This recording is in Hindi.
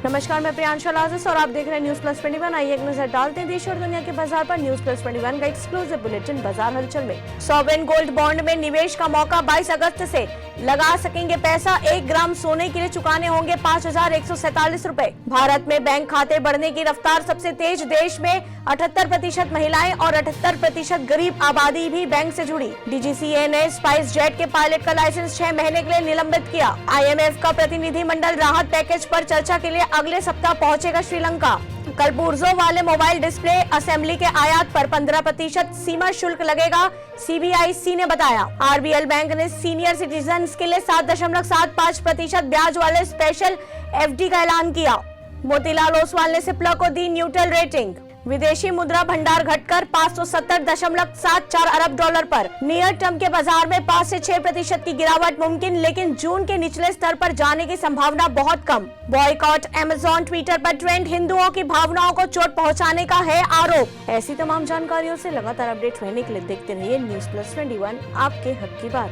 नमस्कार, मैं प्रियांशा लाजिस और आप देख रहे हैं न्यूज प्लस 21। आइए एक नजर डालते हैं देश और दुनिया के बाजार पर। न्यूज प्लस 21 का एक्सक्लूसिव बुलेटिन बाजार हलचल में। सॉवरेन गोल्ड बॉन्ड में निवेश का मौका 22 अगस्त से लगा सकेंगे पैसा। 1 ग्राम सोने के लिए चुकाने होंगे 5,147 रुपए। भारत में बैंक खाते बढ़ने की रफ्तार सबसे तेज। देश में 78% महिलाएं और 78% गरीब आबादी भी बैंक से जुड़ी। डीजीसीए ने स्पाइस जेट के पायलट का लाइसेंस 6 महीने के लिए निलंबित किया। IMF का प्रतिनिधिमंडल राहत पैकेज पर चर्चा के लिए अगले सप्ताह पहुंचेगा श्रीलंका। कल पुर्जों वाले मोबाइल डिस्प्ले असेंबली के आयात पर 15% सीमा शुल्क लगेगा, CBIC ने बताया। RBL बैंक ने सीनियर सिटीजन के लिए 7.75% ब्याज वाले स्पेशल FD का ऐलान किया। मोतीलाल ओसवाल ने सिप्ला को दी न्यूट्रल रेटिंग। विदेशी मुद्रा भंडार घटकर 570.74 अरब डॉलर पर। नियर टर्म के बाजार में 5 से 6% की गिरावट मुमकिन, लेकिन जून के निचले स्तर पर जाने की संभावना बहुत कम। बॉयकॉट अमेज़न ट्विटर पर ट्रेंड, हिंदुओं की भावनाओं को चोट पहुंचाने का है आरोप। ऐसी तमाम जानकारियों से लगातार अपडेट रहने के लिए देखते रहिए न्यूज प्लस 21, आपके हक की बात।